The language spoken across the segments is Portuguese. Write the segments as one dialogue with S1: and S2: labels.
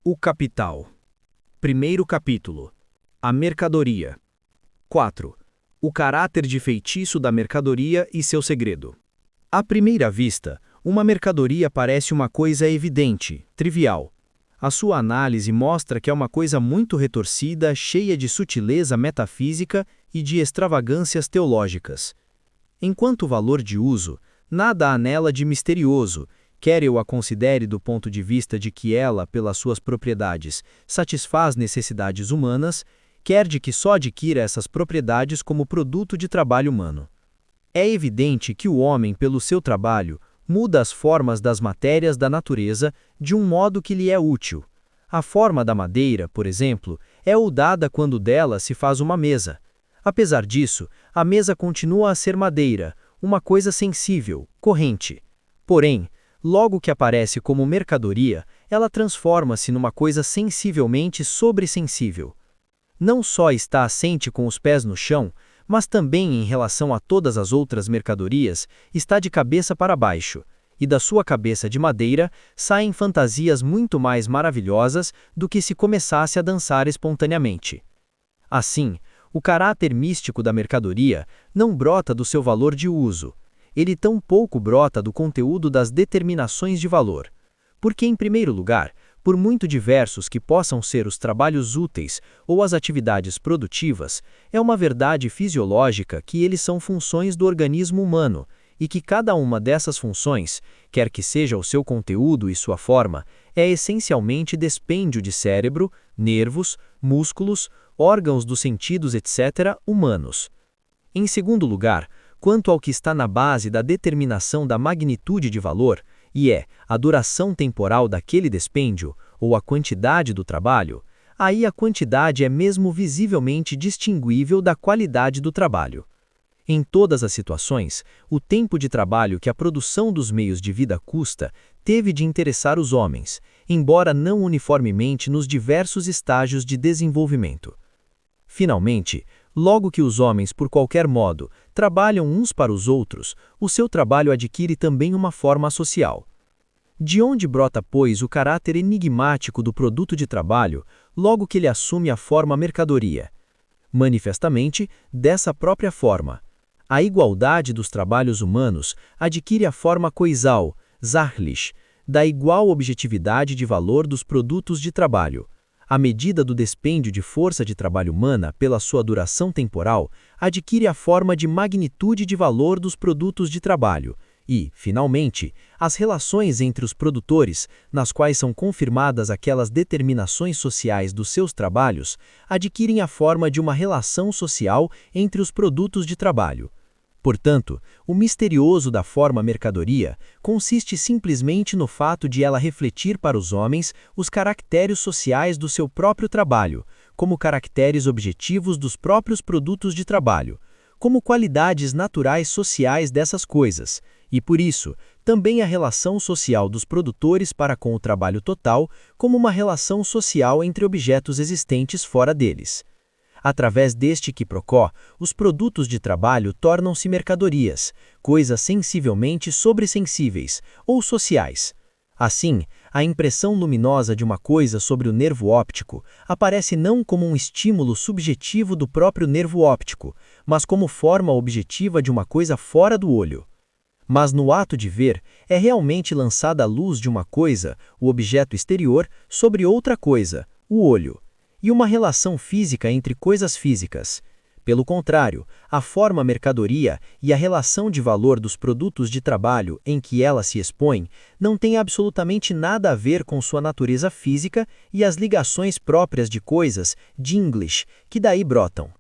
S1: O capital. Primeiro capítulo. A mercadoria. 4. O caráter de feitiço da mercadoria e seu segredo. À primeira vista, uma mercadoria parece uma coisa evidente, trivial. A sua análise mostra que é uma coisa muito retorcida, cheia de sutileza metafísica e de extravagâncias teológicas. Enquanto valor de uso, nada há nela de misterioso, quer eu a considere do ponto de vista de que ela, pelas suas propriedades, satisfaz necessidades humanas, quer de que só adquira essas propriedades como produto de trabalho humano. É evidente que o homem, pelo seu trabalho, muda as formas das matérias da natureza de um modo que lhe é útil. A forma da madeira, por exemplo, é dada quando dela se faz uma mesa. Apesar disso, a mesa continua a ser madeira, uma coisa sensível, corrente. Porém, logo que aparece como mercadoria, ela transforma-se numa coisa sensivelmente sobressensível. Não só está assente com os pés no chão, mas também em relação a todas as outras mercadorias, está de cabeça para baixo, e da sua cabeça de madeira saem fantasias muito mais maravilhosas do que se começasse a dançar espontaneamente. Assim, o caráter místico da mercadoria não brota do seu valor de uso. Ele tampouco brota do conteúdo das determinações de valor. Porque, em primeiro lugar, por muito diversos que possam ser os trabalhos úteis ou as atividades produtivas, é uma verdade fisiológica que eles são funções do organismo humano e que cada uma dessas funções, quer que seja o seu conteúdo e sua forma, é essencialmente dispêndio de cérebro, nervos, músculos, órgãos dos sentidos, etc., humanos. Em segundo lugar, quanto ao que está na base da determinação da magnitude de valor, e é a duração temporal daquele dispêndio, ou a quantidade do trabalho, aí a quantidade é mesmo visivelmente distinguível da qualidade do trabalho. Em todas as situações, o tempo de trabalho que a produção dos meios de vida custa teve de interessar os homens, embora não uniformemente nos diversos estágios de desenvolvimento. Finalmente, logo que os homens, por qualquer modo, trabalham uns para os outros, o seu trabalho adquire também uma forma social. De onde brota, pois, o caráter enigmático do produto de trabalho, logo que ele assume a forma mercadoria? Manifestamente, dessa própria forma. A igualdade dos trabalhos humanos adquire a forma coisal, sachlich, da igual objetividade de valor dos produtos de trabalho. A medida do dispêndio de força de trabalho humana pela sua duração temporal adquire a forma de magnitude de valor dos produtos de trabalho e, finalmente, as relações entre os produtores, nas quais são confirmadas aquelas determinações sociais dos seus trabalhos, adquirem a forma de uma relação social entre os produtos de trabalho. Portanto, o misterioso da forma mercadoria consiste simplesmente no fato de ela refletir para os homens os caracteres sociais do seu próprio trabalho, como caracteres objetivos dos próprios produtos de trabalho, como qualidades naturais sociais dessas coisas, e por isso, também a relação social dos produtores para com o trabalho total como uma relação social entre objetos existentes fora deles. Através deste quiprocó, os produtos de trabalho tornam-se mercadorias, coisas sensivelmente sobressensíveis, ou sociais. Assim, a impressão luminosa de uma coisa sobre o nervo óptico aparece não como um estímulo subjetivo do próprio nervo óptico, mas como forma objetiva de uma coisa fora do olho. Mas no ato de ver, é realmente lançada a luz de uma coisa, o objeto exterior, sobre outra coisa, o olho, e uma relação física entre coisas físicas. Pelo contrário, a forma mercadoria e a relação de valor dos produtos de trabalho em que ela se expõe não tem absolutamente nada a ver com sua natureza física e as ligações próprias de coisas, de English, que daí brotam.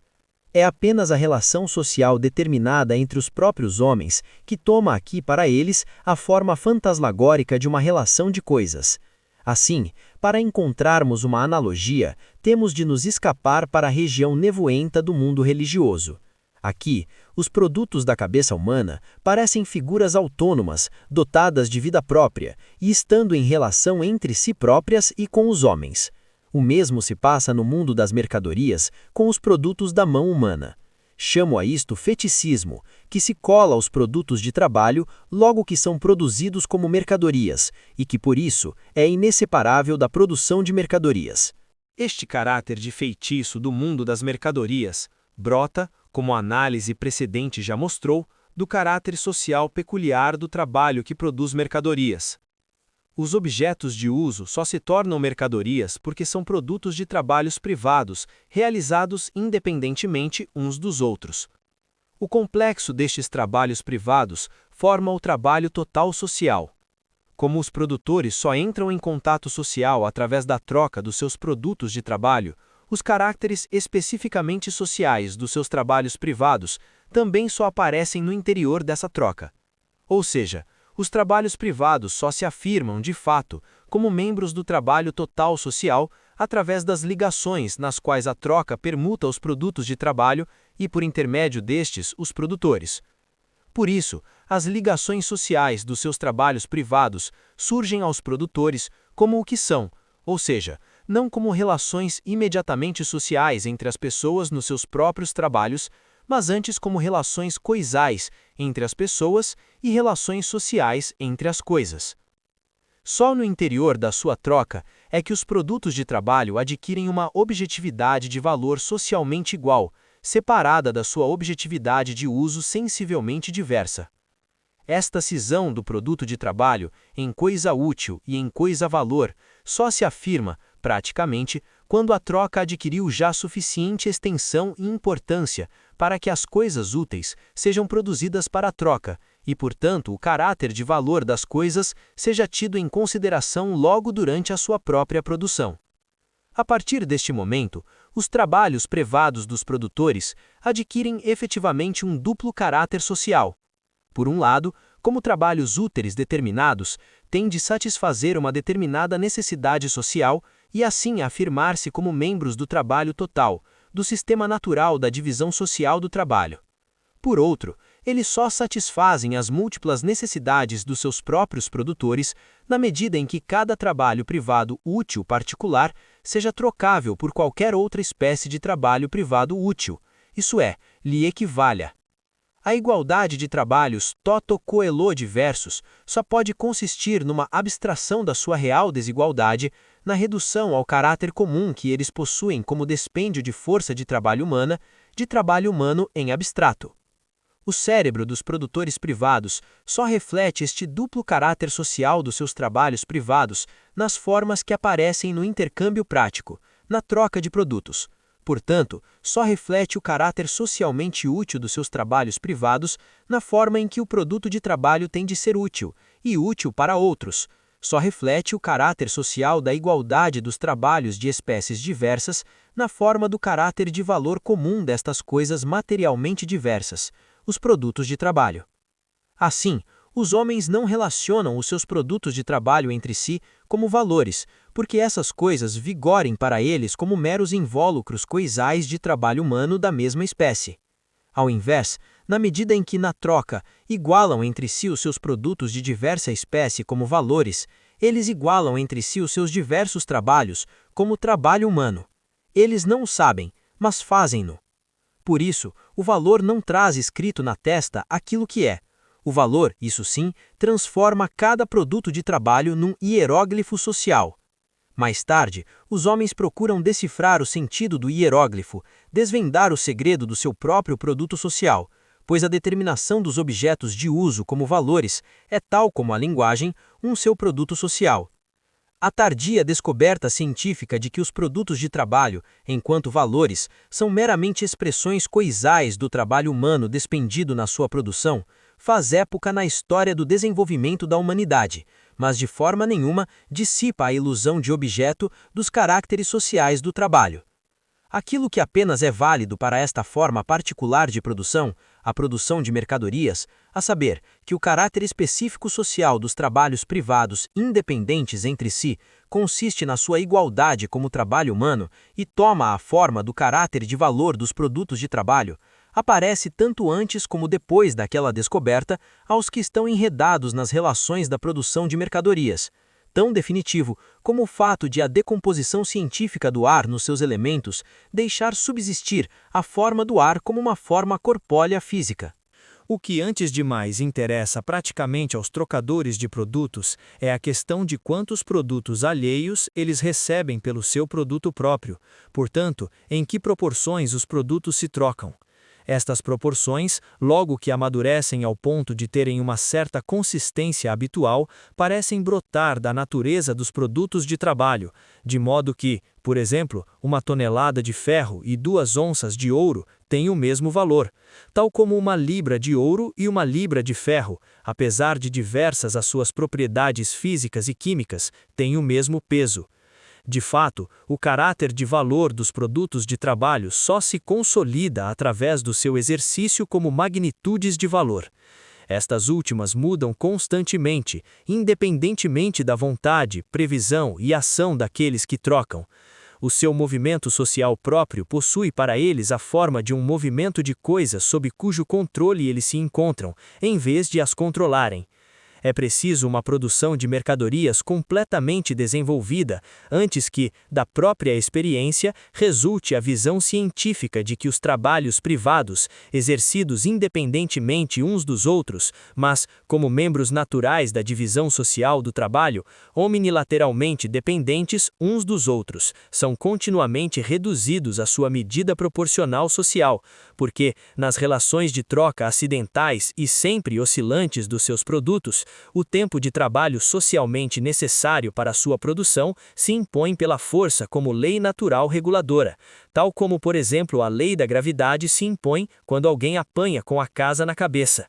S1: É apenas a relação social determinada entre os próprios homens que toma aqui para eles a forma fantasmagórica de uma relação de coisas. Assim, para encontrarmos uma analogia, temos de nos escapar para a região nevoenta do mundo religioso. Aqui, os produtos da cabeça humana parecem figuras autônomas, dotadas de vida própria e estando em relação entre si próprias e com os homens. O mesmo se passa no mundo das mercadorias com os produtos da mão humana. Chamo a isto feticismo, que se cola aos produtos de trabalho logo que são produzidos como mercadorias, e que por isso é inseparável da produção de mercadorias. Este caráter de feitiço do mundo das mercadorias brota, como a análise precedente já mostrou, do caráter social peculiar do trabalho que produz mercadorias. Os objetos de uso só se tornam mercadorias porque são produtos de trabalhos privados, realizados independentemente uns dos outros. O complexo destes trabalhos privados forma o trabalho total social. Como os produtores só entram em contato social através da troca dos seus produtos de trabalho, os caracteres especificamente sociais dos seus trabalhos privados também só aparecem no interior dessa troca. Ou seja, os trabalhos privados só se afirmam, de fato, como membros do trabalho total social através das ligações nas quais a troca permuta os produtos de trabalho e, por intermédio destes, os produtores. Por isso, as ligações sociais dos seus trabalhos privados surgem aos produtores como o que são, ou seja, não como relações imediatamente sociais entre as pessoas nos seus próprios trabalhos, mas antes como relações coisais entre as pessoas e relações sociais entre as coisas. Só no interior da sua troca é que os produtos de trabalho adquirem uma objetividade de valor socialmente igual, separada da sua objetividade de uso sensivelmente diversa. Esta cisão do produto de trabalho em coisa útil e em coisa valor só se afirma, praticamente, quando a troca adquiriu já suficiente extensão e importância para que as coisas úteis sejam produzidas para a troca e, portanto, o caráter de valor das coisas seja tido em consideração logo durante a sua própria produção. A partir deste momento, os trabalhos privados dos produtores adquirem efetivamente um duplo caráter social. Por um lado, como trabalhos úteis determinados, têm de satisfazer uma determinada necessidade social e assim afirmar-se como membros do trabalho total, do sistema natural da divisão social do trabalho. Por outro, eles só satisfazem as múltiplas necessidades dos seus próprios produtores na medida em que cada trabalho privado útil particular seja trocável por qualquer outra espécie de trabalho privado útil, isso é, lhe equivalha. A igualdade de trabalhos toto-coelho diversos só pode consistir numa abstração da sua real desigualdade, na redução ao caráter comum que eles possuem como despêndio de força de trabalho humano em abstrato. O cérebro dos produtores privados só reflete este duplo caráter social dos seus trabalhos privados nas formas que aparecem no intercâmbio prático, na troca de produtos. Portanto, só reflete o caráter socialmente útil dos seus trabalhos privados na forma em que o produto de trabalho tem de ser útil, e útil para outros. Só reflete o caráter social da igualdade dos trabalhos de espécies diversas na forma do caráter de valor comum destas coisas materialmente diversas, os produtos de trabalho. Assim, os homens não relacionam os seus produtos de trabalho entre si como valores, porque essas coisas vigorem para eles como meros invólucros coisais de trabalho humano da mesma espécie. Ao invés, na medida em que na troca igualam entre si os seus produtos de diversa espécie como valores, eles igualam entre si os seus diversos trabalhos como trabalho humano. Eles não o sabem, mas fazem-no. Por isso, o valor não traz escrito na testa aquilo que é. O valor, isso sim, transforma cada produto de trabalho num hieróglifo social. Mais tarde, os homens procuram decifrar o sentido do hieróglifo, desvendar o segredo do seu próprio produto social, pois a determinação dos objetos de uso como valores é tal como a linguagem, um seu produto social. A tardia descoberta científica de que os produtos de trabalho, enquanto valores, são meramente expressões coisais do trabalho humano despendido na sua produção, faz época na história do desenvolvimento da humanidade, mas de forma nenhuma dissipa a ilusão de objeto dos caracteres sociais do trabalho. Aquilo que apenas é válido para esta forma particular de produção, a produção de mercadorias, a saber, que o caráter específico social dos trabalhos privados independentes entre si consiste na sua igualdade como trabalho humano e toma a forma do caráter de valor dos produtos de trabalho, aparece tanto antes como depois daquela descoberta aos que estão enredados nas relações da produção de mercadorias,
S2: tão definitivo como o fato de a decomposição científica do ar nos seus elementos deixar subsistir a forma do ar como uma forma corpórea física.
S1: O que antes de mais interessa praticamente aos trocadores de produtos é a questão de quantos produtos alheios eles recebem pelo seu produto próprio, portanto, em que proporções os produtos se trocam. Estas proporções, logo que amadurecem ao ponto de terem uma certa consistência habitual, parecem brotar da natureza dos produtos de trabalho, de modo que, por exemplo, 1 tonelada de ferro e 2 onças de ouro têm o mesmo valor, tal como 1 libra de ouro e 1 libra de ferro, apesar de diversas as suas propriedades físicas e químicas, têm o mesmo peso. De fato, o caráter de valor dos produtos de trabalho só se consolida através do seu exercício como magnitudes de valor. Estas últimas mudam constantemente, independentemente da vontade, previsão e ação daqueles que trocam. O seu movimento social próprio possui para eles a forma de um movimento de coisas sob cujo controle eles se encontram, em vez de as controlarem. É preciso uma produção de mercadorias completamente desenvolvida antes que, da própria experiência, resulte a visão científica de que os trabalhos privados, exercidos independentemente uns dos outros, mas, como membros naturais da divisão social do trabalho, omnilateralmente dependentes uns dos outros, são continuamente reduzidos à sua medida proporcional social, porque, nas relações de troca acidentais e sempre oscilantes dos seus produtos, o tempo de trabalho socialmente necessário para a sua produção se impõe pela força como lei natural reguladora, tal como, por exemplo, a lei da gravidade se impõe quando alguém apanha com a casa na cabeça.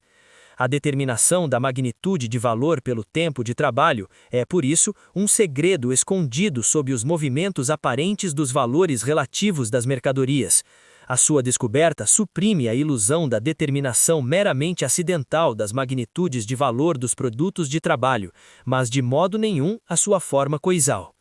S1: A determinação da magnitude de valor pelo tempo de trabalho é, por isso, um segredo escondido sob os movimentos aparentes dos valores relativos das mercadorias. A sua descoberta suprime a ilusão da determinação meramente acidental das magnitudes de valor dos produtos de trabalho, mas de modo nenhum a sua forma coisal.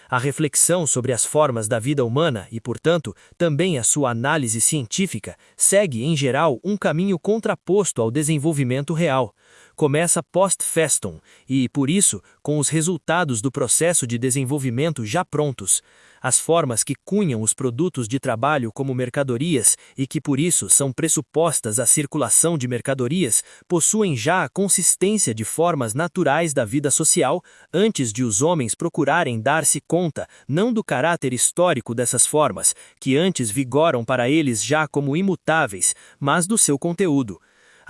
S1: A reflexão sobre as formas da vida humana e, portanto, também a sua análise científica, segue, em geral, um caminho contraposto ao desenvolvimento real. Começa post festum e, por isso, com os resultados do processo de desenvolvimento já prontos. As formas que cunham os produtos de trabalho como mercadorias e que, por isso, são pressupostas à circulação de mercadorias, possuem já a consistência de formas naturais da vida social, antes de os homens procurarem dar-se conta, não do caráter histórico dessas formas, que antes vigoram para eles já como imutáveis, mas do seu conteúdo.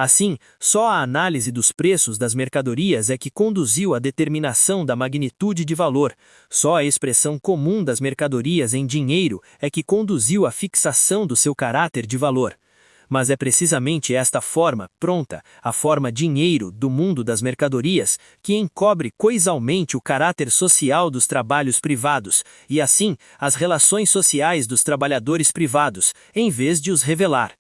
S1: Assim, só a análise dos preços das mercadorias é que conduziu à determinação da magnitude de valor. Só a expressão comum das mercadorias em dinheiro é que conduziu à fixação do seu caráter de valor. Mas é precisamente esta forma, pronta, a forma dinheiro do mundo das mercadorias, que encobre coisalmente o caráter social dos trabalhos privados, e assim, as relações sociais dos trabalhadores privados, em vez de os revelar.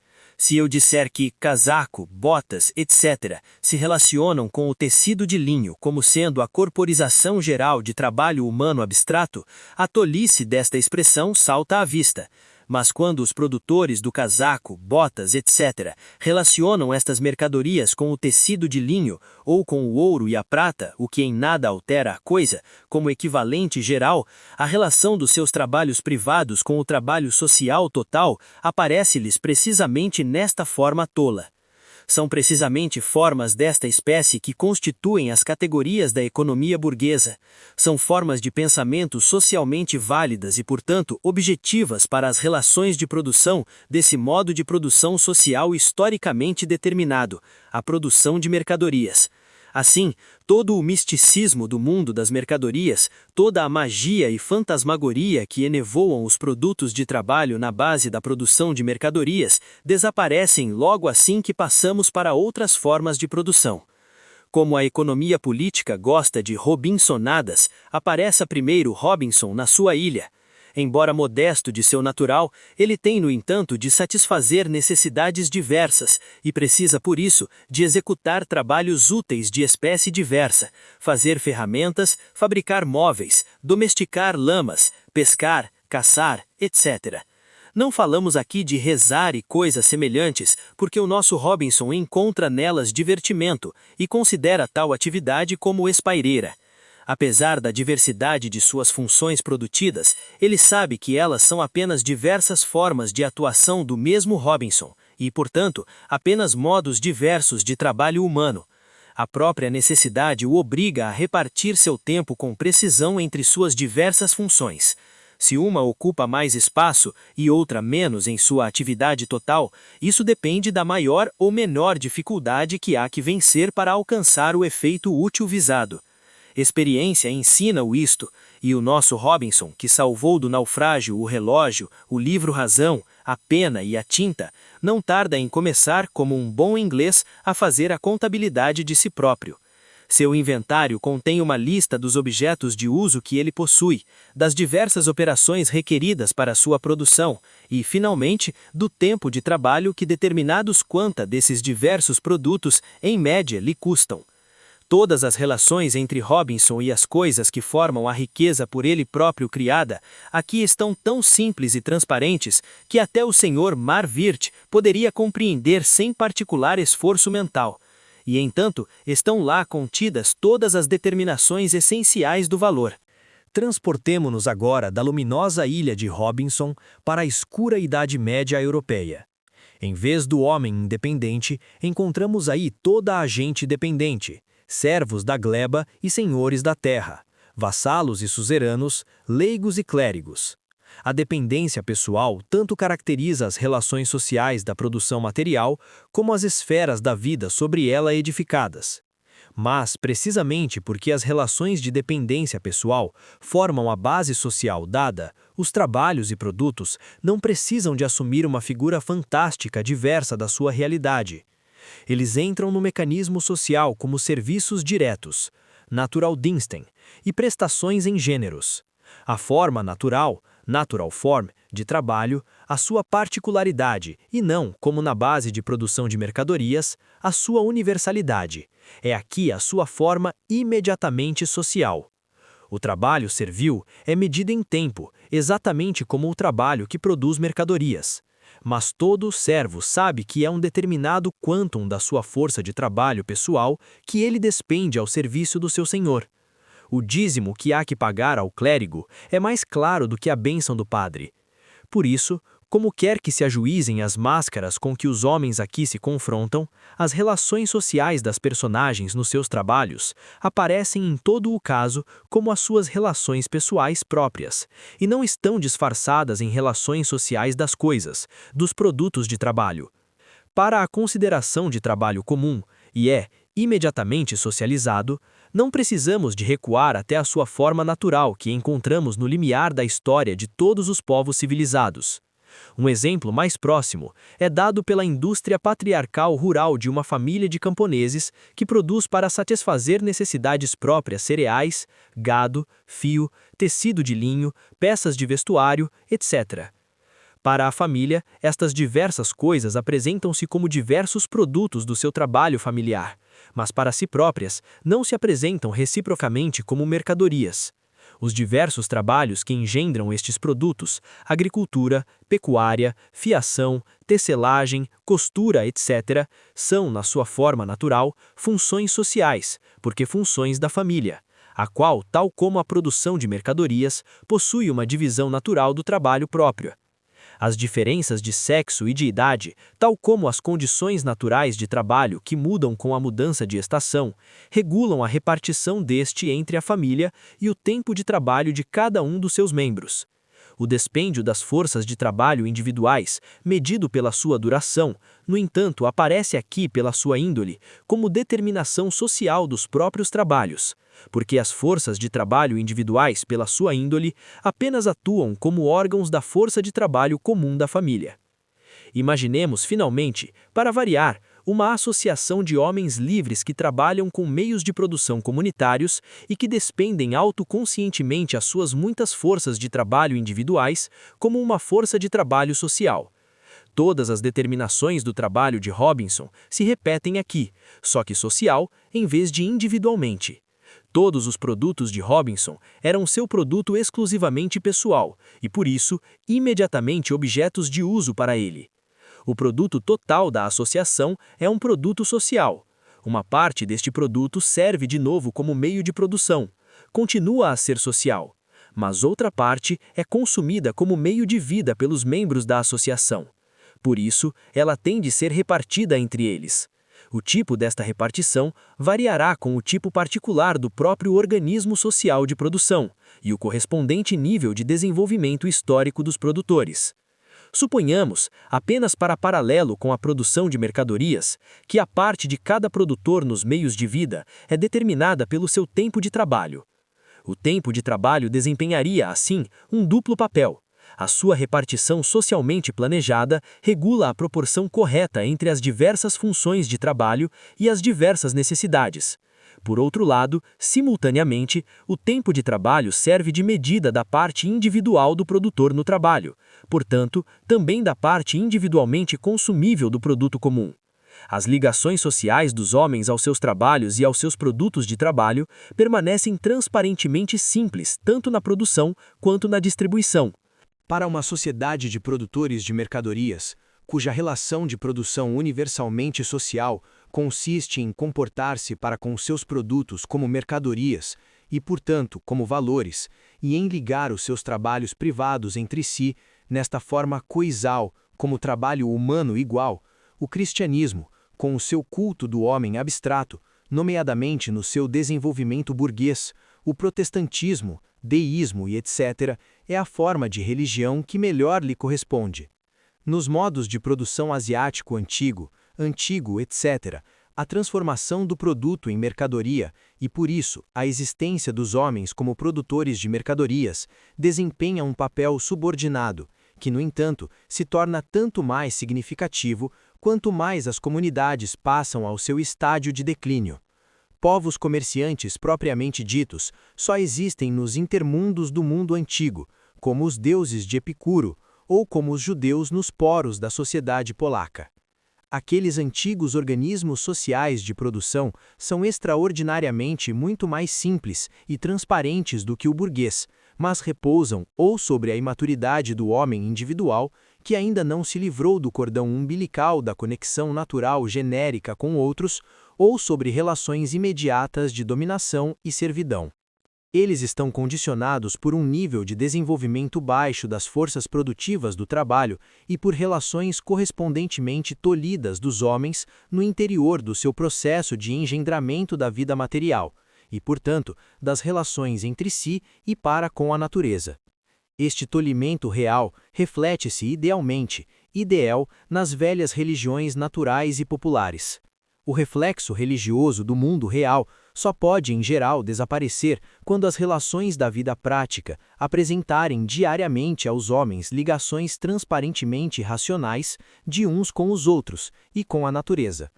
S1: Se eu disser que casaco, botas, etc., se relacionam com o tecido de linho como sendo a corporização geral de trabalho humano abstrato, a tolice desta expressão salta à vista. Mas quando os produtores do casaco, botas, etc., relacionam estas mercadorias com o tecido de linho, ou com o ouro e a prata, o que em nada altera a coisa, como equivalente geral, a relação dos seus trabalhos privados com o trabalho social total aparece-lhes precisamente nesta forma tola. São precisamente formas desta espécie que constituem as categorias da economia burguesa. São formas de pensamento socialmente válidas e, portanto, objetivas para as relações de produção desse modo de produção social historicamente determinado, a produção de mercadorias. Assim, todo o misticismo do mundo das mercadorias, toda a magia e fantasmagoria que enevoam os produtos de trabalho na base da produção de mercadorias, desaparecem logo assim que passamos para outras formas de produção. Como a economia política gosta de Robinsonadas, apareça primeiro Robinson na sua ilha. Embora modesto de seu natural, ele tem, no entanto, de satisfazer necessidades diversas e precisa, por isso, de executar trabalhos úteis de espécie diversa, fazer ferramentas, fabricar móveis, domesticar lamas, pescar, caçar, etc. Não falamos aqui de rezar e coisas semelhantes, porque o nosso Robinson encontra nelas divertimento e considera tal atividade como espaireira.
S2: Apesar da diversidade de suas funções produtivas, ele sabe que elas são apenas diversas formas de atuação do mesmo Robinson, e, portanto, apenas modos diversos de trabalho humano. A própria necessidade o obriga a repartir seu tempo com precisão entre suas diversas funções. Se uma ocupa mais espaço e outra menos em sua atividade total, isso depende da maior ou menor dificuldade que há que vencer para alcançar o efeito útil visado. Experiência ensina-o isto, e o nosso Robinson, que salvou do naufrágio o relógio, o livro-razão, a pena e a tinta, não tarda em começar, como um bom inglês, a fazer a contabilidade de si próprio. Seu inventário contém uma lista dos objetos de uso que ele possui, das diversas operações requeridas para sua produção e, finalmente, do tempo de trabalho que determinados quanta desses diversos produtos, em média, lhe custam. Todas as relações entre Robinson e as coisas que formam a riqueza por ele próprio criada, aqui estão tão simples e transparentes que até o Sr. Marvirt poderia compreender sem particular esforço mental. E, entanto, estão lá contidas todas as determinações essenciais do valor.
S1: Transportemo-nos agora da luminosa ilha de Robinson para a escura Idade Média europeia. Em vez do homem independente, encontramos aí toda a gente dependente, servos da gleba e senhores da terra, vassalos e suzeranos, leigos e clérigos. A dependência pessoal tanto caracteriza as relações sociais da produção material como as esferas da vida sobre ela edificadas. Mas, precisamente porque as relações de dependência pessoal formam a base social dada, os trabalhos e produtos não precisam de assumir uma figura fantástica diversa da sua realidade. Eles entram no mecanismo social como serviços diretos, Naturaldiensten, e prestações em gêneros. A forma natural, natural form, de trabalho, a sua particularidade, e não, como na base de produção de mercadorias, a sua universalidade. É aqui a sua forma imediatamente social. O trabalho servil é medido em tempo, exatamente como o trabalho que produz mercadorias. Mas todo servo sabe que é um determinado quantum da sua força de trabalho pessoal que ele despende ao serviço do seu senhor. O dízimo que há que pagar ao clérigo é mais claro do que a bênção do padre. Por isso, como quer que se ajuizem as máscaras com que os homens aqui se confrontam, as relações sociais das personagens nos seus trabalhos aparecem em todo o caso como as suas relações pessoais próprias, e não estão disfarçadas em relações sociais das coisas, dos produtos de trabalho. Para a consideração de trabalho comum, e é imediatamente socializado, não precisamos de recuar até a sua forma natural que encontramos no limiar da história de todos os povos civilizados. Um exemplo mais próximo é dado pela indústria patriarcal rural de uma família de camponeses que produz para satisfazer necessidades próprias cereais, gado, fio, tecido de linho, peças de vestuário, etc. Para a família, estas diversas coisas apresentam-se como diversos produtos do seu trabalho familiar, mas para si próprias não se apresentam reciprocamente como mercadorias. Os diversos trabalhos que engendram estes produtos, agricultura, pecuária, fiação, tecelagem, costura, etc., são, na sua forma natural, funções sociais, porque funções da família, a qual, tal como a produção de mercadorias, possui uma divisão natural do trabalho próprio. As diferenças de sexo e de idade, tal como as condições naturais de trabalho que mudam com a mudança de estação, regulam a repartição deste entre a família e o tempo de trabalho de cada um dos seus membros. O dispêndio das forças de trabalho individuais, medido pela sua duração, no entanto, aparece aqui pela sua índole, como determinação social dos próprios trabalhos, porque as forças de trabalho individuais, pela sua índole, apenas atuam como órgãos da força de trabalho comum da família. Imaginemos, finalmente, para variar, uma associação de homens livres que trabalham com meios de produção comunitários e que despendem autoconscientemente as suas muitas forças de trabalho individuais como uma força de trabalho social. Todas as determinações do trabalho de Robinson se repetem aqui, só que social em vez de individualmente. Todos os produtos de Robinson eram seu produto exclusivamente pessoal e, por isso, imediatamente objetos de uso para ele. O produto total da associação é um produto social. Uma parte deste produto serve de novo como meio de produção,
S2: continua a ser social, mas outra parte é consumida como meio de vida pelos membros da associação. Por isso, ela tem de ser repartida entre eles. O tipo desta repartição variará com o tipo particular do próprio organismo social de produção e o correspondente nível de desenvolvimento histórico dos produtores. Suponhamos, apenas para paralelo com a produção de mercadorias, que a parte de cada produtor nos meios de vida é determinada pelo seu tempo de trabalho. O tempo de trabalho desempenharia, assim, um duplo papel. A sua repartição socialmente planejada regula a proporção correta entre as diversas funções de trabalho e as diversas necessidades. Por outro lado, simultaneamente, o tempo de trabalho serve de medida da parte individual do produtor no trabalho, portanto, também da parte individualmente consumível do produto comum. As ligações sociais dos homens aos seus trabalhos e aos seus produtos de trabalho permanecem transparentemente simples, tanto na produção quanto na distribuição.
S1: Para uma sociedade de produtores de mercadorias, cuja relação de produção universalmente social consiste em comportar-se para com seus produtos como mercadorias e, portanto, como valores, e em ligar os seus trabalhos privados entre si, nesta forma coisal, como trabalho humano igual, o cristianismo, com o seu culto do homem abstrato, nomeadamente no seu desenvolvimento burguês, o protestantismo, deísmo e etc., é a forma de religião que melhor lhe corresponde. Nos modos de produção asiático antigo, etc., a transformação do produto em mercadoria e, por isso, a existência dos homens como produtores de mercadorias desempenha um papel subordinado, que, no entanto, se torna tanto mais significativo quanto mais as comunidades passam ao seu estádio de declínio. Povos comerciantes propriamente ditos só existem nos intermundos do mundo antigo, como os deuses de Epicuro, ou como os judeus nos poros da sociedade polaca. Aqueles antigos organismos sociais de produção são extraordinariamente muito mais simples e transparentes do que o burguês, mas repousam ou sobre a imaturidade do homem individual, que ainda não se livrou do cordão umbilical da conexão natural genérica com outros, ou sobre relações imediatas de dominação e servidão. Eles estão condicionados por um nível de desenvolvimento baixo das forças produtivas do trabalho e por relações correspondentemente tolhidas dos homens no interior do seu processo de engendramento da vida material, e, portanto, das relações entre si e para com a natureza. Este tolhimento real reflete-se idealmente, nas velhas religiões naturais e populares. O reflexo religioso do mundo real só pode, em geral, desaparecer quando as relações da vida prática apresentarem diariamente aos homens ligações transparentemente racionais de uns com os outros e com a natureza.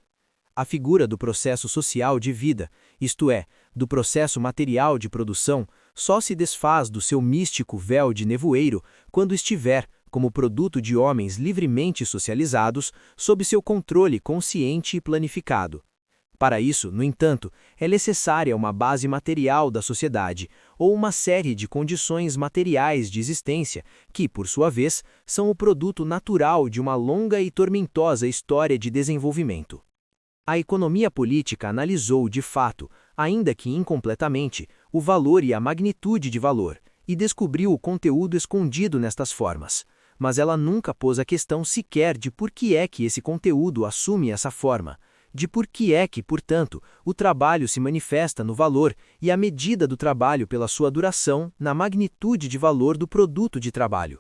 S1: A figura do processo social de vida, isto é, do processo material de produção, só se desfaz do seu místico véu de nevoeiro quando estiver, como produto de homens livremente socializados, sob seu controle consciente e planificado. Para isso, no entanto, é necessária uma base material da sociedade, ou uma série de condições materiais de existência, que, por sua vez, são o produto natural de uma longa e tormentosa história de desenvolvimento. A economia política analisou, de fato, ainda que incompletamente, o valor e a magnitude de valor, e descobriu o conteúdo escondido nestas formas. Mas ela nunca pôs a questão sequer de por que é que esse conteúdo assume essa forma, de por que é que, portanto, o trabalho se manifesta no valor e a medida do trabalho pela sua duração na magnitude de valor do produto de trabalho.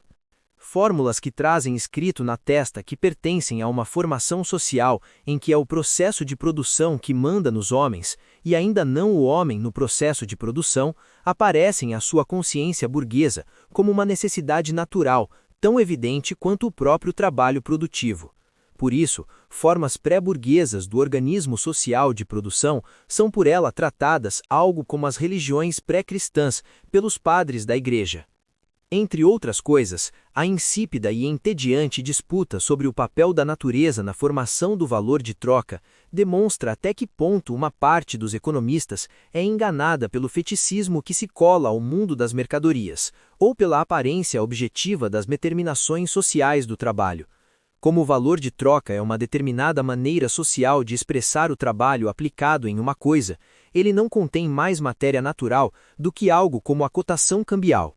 S1: Fórmulas que trazem escrito na testa que pertencem a uma formação social em que é o processo de produção que manda nos homens, e ainda não o homem no processo de produção, aparecem à sua consciência burguesa como uma necessidade natural, tão evidente quanto o próprio trabalho produtivo. Por isso, formas pré-burguesas do organismo social de produção são por ela tratadas algo como as religiões pré-cristãs pelos padres da Igreja. Entre outras coisas, a insípida e entediante disputa sobre o papel da natureza na formação do valor de troca demonstra até que ponto uma parte dos economistas é enganada pelo feticismo que se cola ao mundo das mercadorias, ou pela aparência objetiva das determinações sociais do trabalho. Como o valor de troca é uma determinada maneira social de expressar o trabalho aplicado em uma coisa, ele não contém mais matéria natural do que algo como a cotação cambial.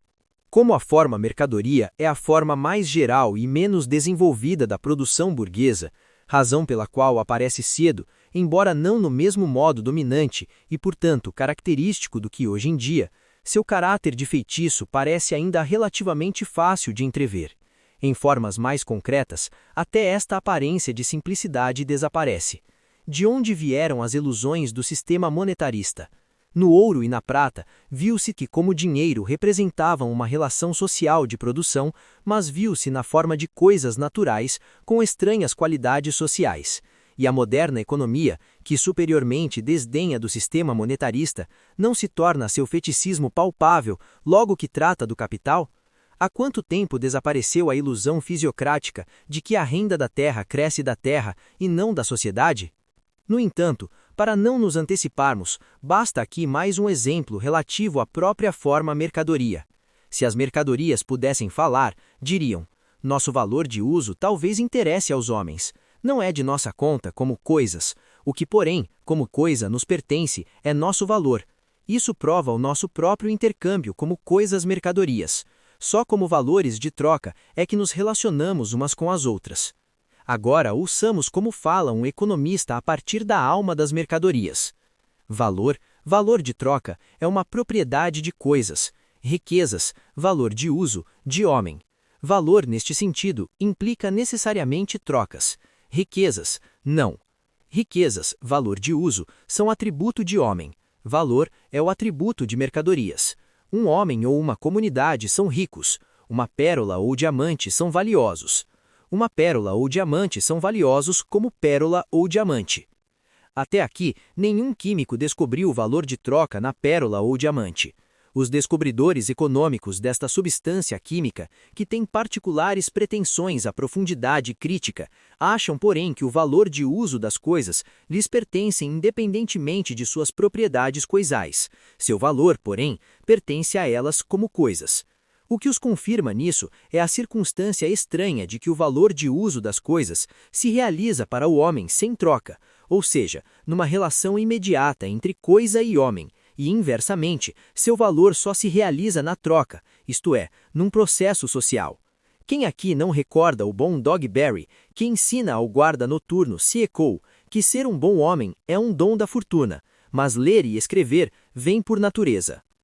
S1: Como a forma mercadoria é a forma mais geral e menos desenvolvida da produção burguesa, razão pela qual aparece cedo, embora não no mesmo modo dominante e, portanto, característico do que hoje em dia, seu caráter de feitiço parece ainda relativamente fácil de entrever. Em formas mais concretas, até esta aparência de simplicidade desaparece. De onde vieram as ilusões do sistema monetarista? No ouro e na prata, viu-se que como dinheiro representavam uma relação social de produção, mas viu-se na forma de coisas naturais com estranhas qualidades sociais. E a moderna economia, que superiormente desdenha do sistema monetarista, não se torna seu feticismo palpável logo que trata do capital? Há quanto tempo desapareceu a ilusão fisiocrática de que a renda da terra cresce da terra e não da sociedade? No entanto, para não nos anteciparmos, basta aqui mais um exemplo relativo à própria forma mercadoria. Se as mercadorias pudessem falar, diriam: nosso valor de uso talvez interesse aos homens. Não é de nossa conta como coisas. O que, porém, como coisa nos pertence é nosso valor. Isso prova o nosso próprio intercâmbio como coisas-mercadorias. Só como valores de troca é que nos relacionamos umas com as outras. Agora, ouçamos como fala um economista a partir da alma das mercadorias. Valor, valor de troca, é uma propriedade de coisas. Riquezas, valor de uso, de homem. Valor, neste sentido, implica necessariamente trocas. Riquezas, não. Riquezas, valor de uso, são atributo de homem. Valor é o atributo de mercadorias. Um homem ou uma comunidade são ricos. Uma pérola ou diamante são valiosos. Uma pérola ou diamante são valiosos como pérola ou diamante. Até aqui, nenhum químico descobriu o valor de troca na pérola ou diamante. Os descobridores econômicos desta substância química, que tem particulares pretensões à profundidade crítica, acham, porém, que o valor de uso das coisas lhes pertence independentemente de suas propriedades coisais. Seu valor, porém, pertence a elas como coisas. O que os confirma nisso é a circunstância estranha de que o valor de uso das coisas se realiza para o homem sem troca, ou seja, numa relação imediata entre coisa e homem, e, inversamente, seu valor só se realiza na troca, isto é, num processo social. Quem aqui não recorda o bom Dogberry, que ensina ao guarda noturno Cecou que ser um bom homem é um dom da fortuna, mas ler e escrever vem por natureza.